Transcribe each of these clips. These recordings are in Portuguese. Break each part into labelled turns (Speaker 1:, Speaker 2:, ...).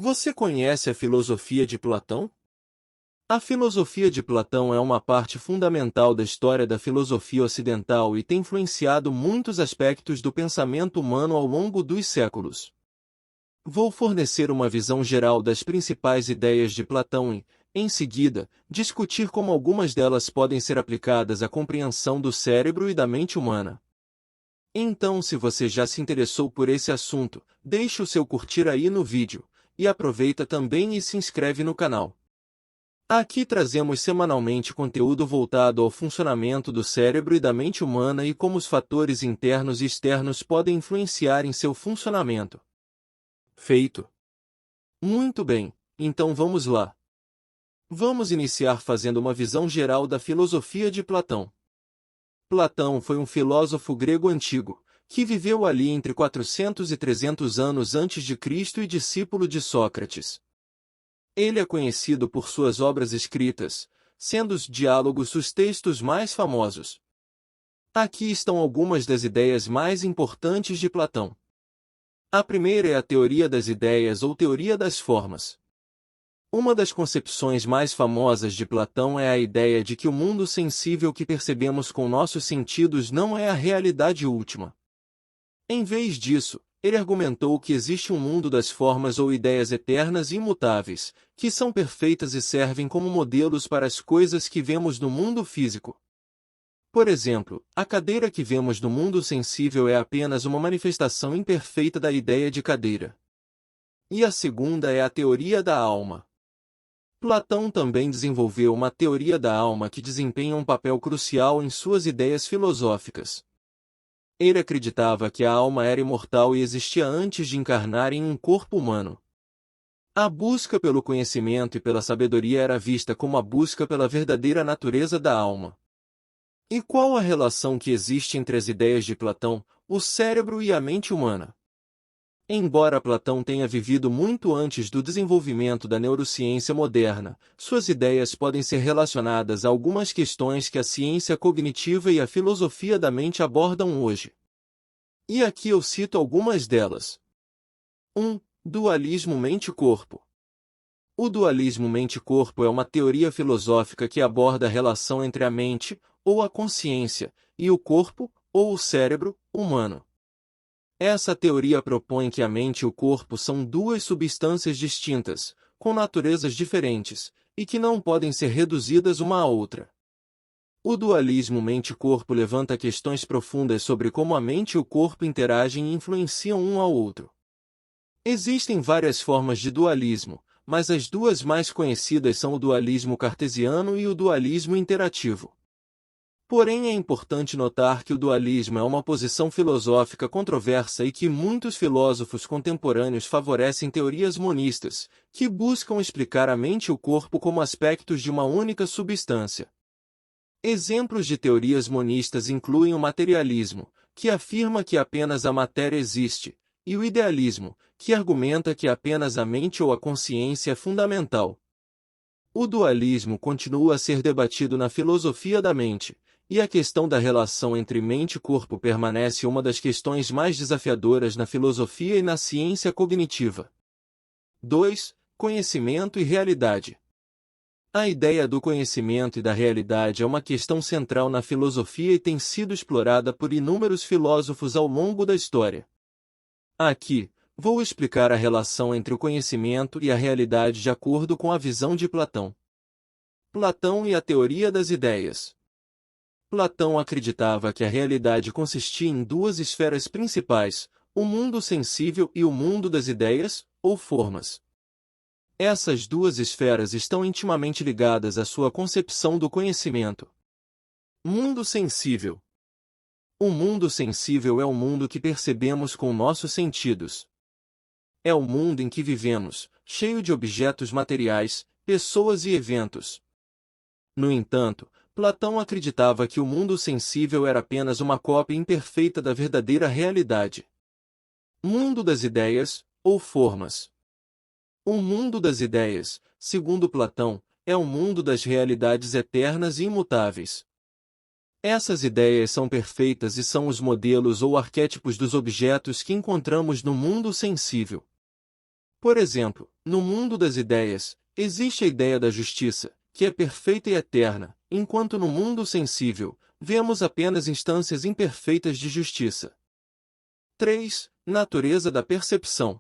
Speaker 1: Você conhece a filosofia de Platão? A filosofia de Platão é uma parte fundamental da história da filosofia ocidental e tem influenciado muitos aspectos do pensamento humano ao longo dos séculos. Vou fornecer uma visão geral das principais ideias de Platão e, em seguida, discutir como algumas delas podem ser aplicadas à compreensão do cérebro e da mente humana. Então, se você já se interessou por esse assunto, deixe o seu curtir aí no vídeo, e aproveita também e se inscreve no canal. Aqui trazemos semanalmente conteúdo voltado ao funcionamento do cérebro e da mente humana e como os fatores internos e externos podem influenciar em seu funcionamento. Feito. Muito bem, então vamos lá. Vamos iniciar fazendo uma visão geral da filosofia de Platão. Platão foi um filósofo grego antigo, que viveu ali entre 400 e 300 anos antes de Cristo e discípulo de Sócrates. Ele é conhecido por suas obras escritas, sendo os diálogos os textos mais famosos. Aqui estão algumas das ideias mais importantes de Platão. A primeira é a teoria das ideias ou teoria das formas. Uma das concepções mais famosas de Platão é a ideia de que o mundo sensível que percebemos com nossos sentidos não é a realidade última. Em vez disso, ele argumentou que existe um mundo das formas ou ideias eternas e imutáveis, que são perfeitas e servem como modelos para as coisas que vemos no mundo físico. Por exemplo, a cadeira que vemos no mundo sensível é apenas uma manifestação imperfeita da ideia de cadeira. E a segunda é a teoria da alma. Platão também desenvolveu uma teoria da alma que desempenha um papel crucial em suas ideias filosóficas. Ele acreditava que a alma era imortal e existia antes de encarnar em um corpo humano. A busca pelo conhecimento e pela sabedoria era vista como a busca pela verdadeira natureza da alma. E qual a relação que existe entre as ideias de Platão, o cérebro e a mente humana? Embora Platão tenha vivido muito antes do desenvolvimento da neurociência moderna, suas ideias podem ser relacionadas a algumas questões que a ciência cognitiva e a filosofia da mente abordam hoje. E aqui eu cito algumas delas. 1. Dualismo mente-corpo. O dualismo mente-corpo é uma teoria filosófica que aborda a relação entre a mente, ou a consciência, e o corpo, ou o cérebro, humano. Essa teoria propõe que a mente e o corpo são duas substâncias distintas, com naturezas diferentes, e que não podem ser reduzidas uma à outra. O dualismo mente-corpo levanta questões profundas sobre como a mente e o corpo interagem e influenciam um ao outro. Existem várias formas de dualismo, mas as duas mais conhecidas são o dualismo cartesiano e o dualismo interativo. Porém, é importante notar que o dualismo é uma posição filosófica controversa e que muitos filósofos contemporâneos favorecem teorias monistas, que buscam explicar a mente e o corpo como aspectos de uma única substância. Exemplos de teorias monistas incluem o materialismo, que afirma que apenas a matéria existe, e o idealismo, que argumenta que apenas a mente ou a consciência é fundamental. O dualismo continua a ser debatido na filosofia da mente, e a questão da relação entre mente e corpo permanece uma das questões mais desafiadoras na filosofia e na ciência cognitiva. 2. Conhecimento e realidade. A ideia do conhecimento e da realidade é uma questão central na filosofia e tem sido explorada por inúmeros filósofos ao longo da história. Aqui, vou explicar a relação entre o conhecimento e a realidade de acordo com a visão de Platão. Platão e a teoria das ideias. Platão acreditava que a realidade consistia em duas esferas principais, o mundo sensível e o mundo das ideias, ou formas. Essas duas esferas estão intimamente ligadas à sua concepção do conhecimento. Mundo sensível. O mundo sensível é o mundo que percebemos com nossos sentidos. É o mundo em que vivemos, cheio de objetos materiais, pessoas e eventos. No entanto, Platão acreditava que o mundo sensível era apenas uma cópia imperfeita da verdadeira realidade. Mundo das ideias, ou formas. O mundo das ideias, segundo Platão, é o mundo das realidades eternas e imutáveis. Essas ideias são perfeitas e são os modelos ou arquétipos dos objetos que encontramos no mundo sensível. Por exemplo, no mundo das ideias, existe a ideia da justiça, que é perfeita e eterna, enquanto no mundo sensível, vemos apenas instâncias imperfeitas de justiça. 3. Natureza da percepção.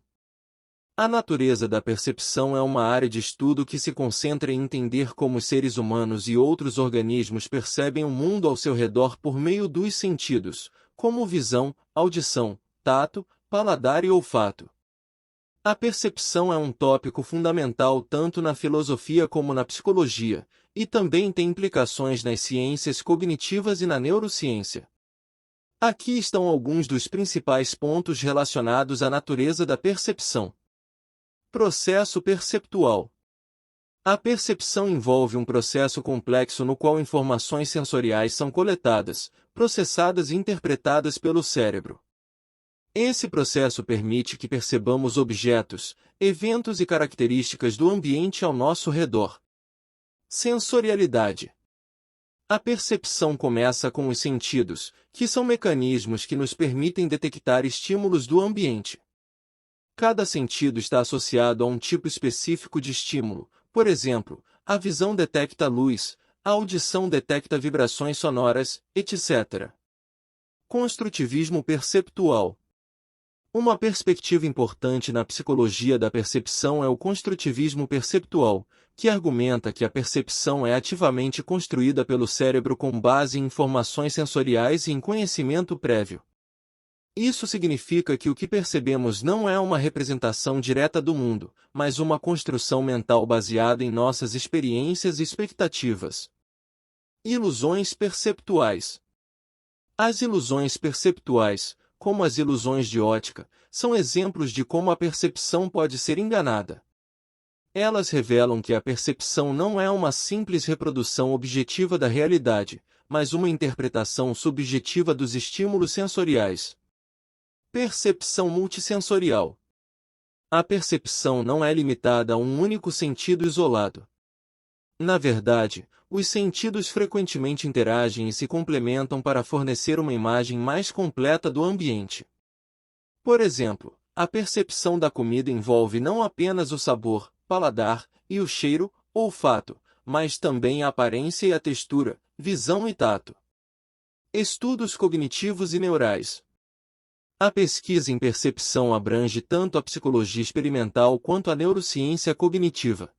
Speaker 1: A natureza da percepção é uma área de estudo que se concentra em entender como os seres humanos e outros organismos percebem o mundo ao seu redor por meio dos sentidos, como visão, audição, tato, paladar e olfato. A percepção é um tópico fundamental tanto na filosofia como na psicologia, e também tem implicações nas ciências cognitivas e na neurociência. Aqui estão alguns dos principais pontos relacionados à natureza da percepção. Processo perceptual. A percepção envolve um processo complexo no qual informações sensoriais são coletadas, processadas e interpretadas pelo cérebro. Esse processo permite que percebamos objetos, eventos e características do ambiente ao nosso redor. Sensorialidade. A percepção começa com os sentidos, que são mecanismos que nos permitem detectar estímulos do ambiente. Cada sentido está associado a um tipo específico de estímulo, por exemplo, a visão detecta luz, a audição detecta vibrações sonoras, etc. Construtivismo perceptual. Uma perspectiva importante na psicologia da percepção é o construtivismo perceptual, que argumenta que a percepção é ativamente construída pelo cérebro com base em informações sensoriais e em conhecimento prévio. Isso significa que o que percebemos não é uma representação direta do mundo, mas uma construção mental baseada em nossas experiências e expectativas. Ilusões perceptuais. As ilusões perceptuais, como as ilusões de ótica, são exemplos de como a percepção pode ser enganada. Elas revelam que a percepção não é uma simples reprodução objetiva da realidade, mas uma interpretação subjetiva dos estímulos sensoriais. Percepção multissensorial. A percepção não é limitada a um único sentido isolado. Na verdade, os sentidos frequentemente interagem e se complementam para fornecer uma imagem mais completa do ambiente. Por exemplo, a percepção da comida envolve não apenas o sabor, paladar, e o cheiro, olfato, mas também a aparência e a textura, visão e tato. Estudos cognitivos e neurais. A pesquisa em percepção abrange tanto a psicologia experimental quanto a neurociência cognitiva.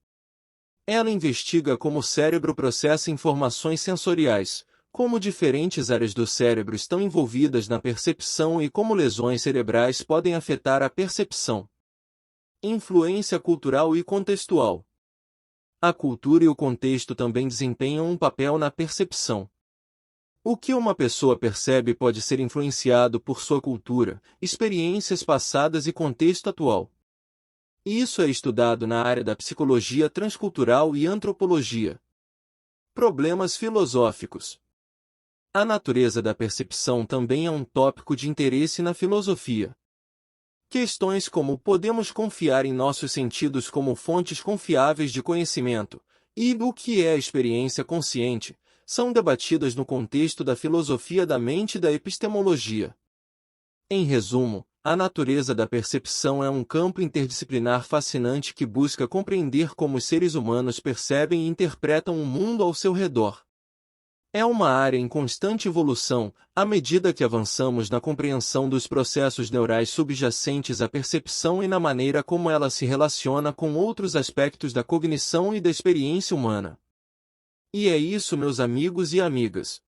Speaker 1: Ela investiga como o cérebro processa informações sensoriais, como diferentes áreas do cérebro estão envolvidas na percepção e como lesões cerebrais podem afetar a percepção. Influência cultural e contextual. A cultura e o contexto também desempenham um papel na percepção. O que uma pessoa percebe pode ser influenciado por sua cultura, experiências passadas e contexto atual. Isso é estudado na área da psicologia transcultural e antropologia. Problemas filosóficos. A natureza da percepção também é um tópico de interesse na filosofia. Questões como podemos confiar em nossos sentidos como fontes confiáveis de conhecimento, e o que é a experiência consciente, são debatidas no contexto da filosofia da mente e da epistemologia. Em resumo, a natureza da percepção é um campo interdisciplinar fascinante que busca compreender como os seres humanos percebem e interpretam o mundo ao seu redor. É uma área em constante evolução, à medida que avançamos na compreensão dos processos neurais subjacentes à percepção e na maneira como ela se relaciona com outros aspectos da cognição e da experiência humana. E é isso, meus amigos e amigas.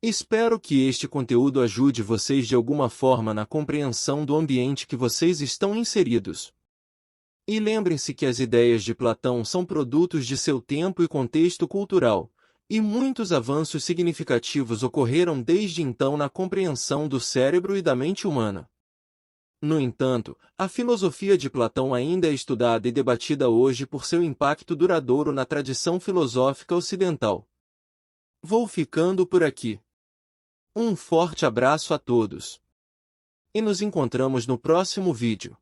Speaker 1: Espero que este conteúdo ajude vocês de alguma forma na compreensão do ambiente que vocês estão inseridos. E lembrem-se que as ideias de Platão são produtos de seu tempo e contexto cultural, e muitos avanços significativos ocorreram desde então na compreensão do cérebro e da mente humana. No entanto, a filosofia de Platão ainda é estudada e debatida hoje por seu impacto duradouro na tradição filosófica ocidental. Vou ficando por aqui. Um forte abraço a todos. E nos encontramos no próximo vídeo.